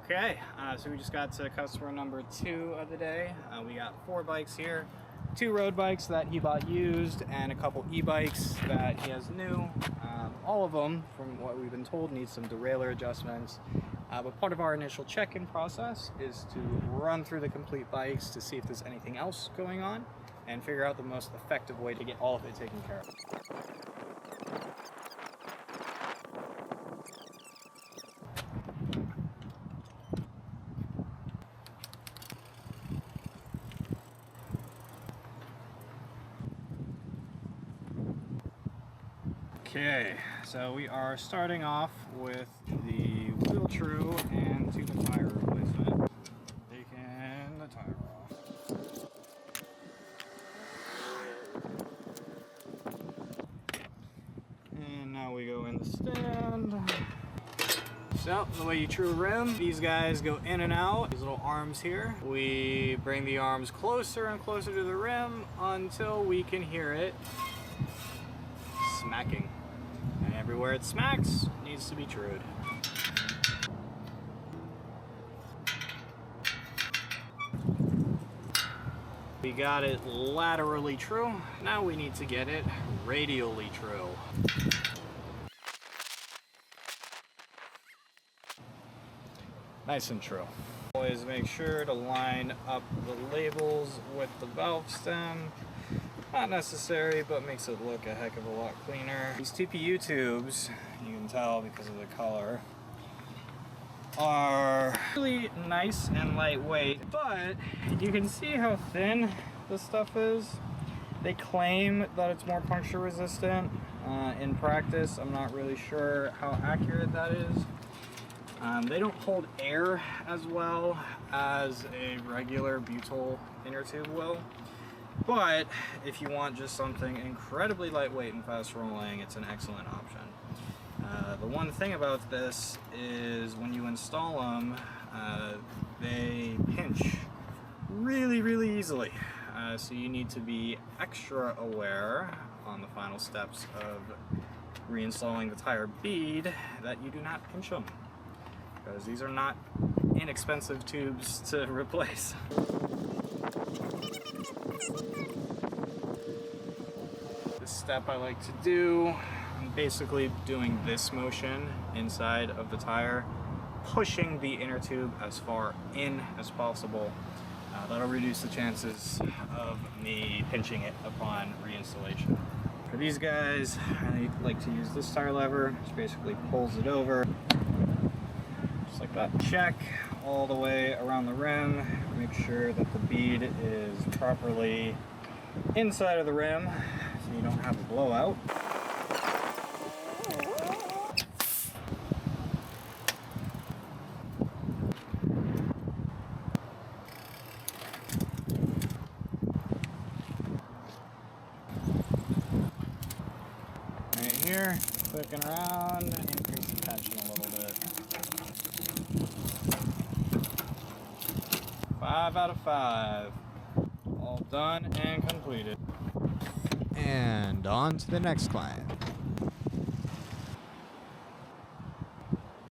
Okay, so we just got to customer number 2 of the day. We got 4 bikes here, 2 road bikes that he bought used and a couple e-bikes that he has new. All of them, from what we've been told, need some derailleur adjustments. But part of our initial check-in process is to run through the complete bikes to see if there's anything else going on and figure out the most effective way to get all of it taken care of. Okay, so we are starting off with the wheel true and tube and tire replacement. Taking the tire off. And now we go in the stand. So, the way you true a rim, these guys go in and out, these little arms here. We bring the arms closer and closer to the rim until we can hear it smacking. And everywhere it smacks needs to be trued. We got it laterally true. Now we need to get it radially true. Nice and true. Always make sure to line up the labels with the valve stem. Not necessary, but makes it look a heck of a lot cleaner. These TPU tubes, you can tell because of the color, are really nice and lightweight, but you can see how thin this stuff is. They claim that it's more puncture resistant. In practice, I'm not really sure how accurate that is. They don't hold air as well as a regular butyl inner tube will. But if you want just something incredibly lightweight and fast rolling, it's an excellent option. The one thing about this is when you install them, they pinch really easily. So you need to be extra aware on the final steps of reinstalling the tire bead that you do not pinch them, because these are not inexpensive tubes to replace. The step I like to do, I'm basically doing this motion inside of the tire, pushing the inner tube as far in as possible. That'll reduce the chances of me pinching it upon reinstallation. For these guys, I like to use this tire lever, which basically pulls it over, just like that. Check all the way around the rim, make sure that the bead is properly inside of the rim so you don't have a blowout. Right here, clicking around, increase the tension a little bit. 5 out of 5. All done and completed. And on to the next client.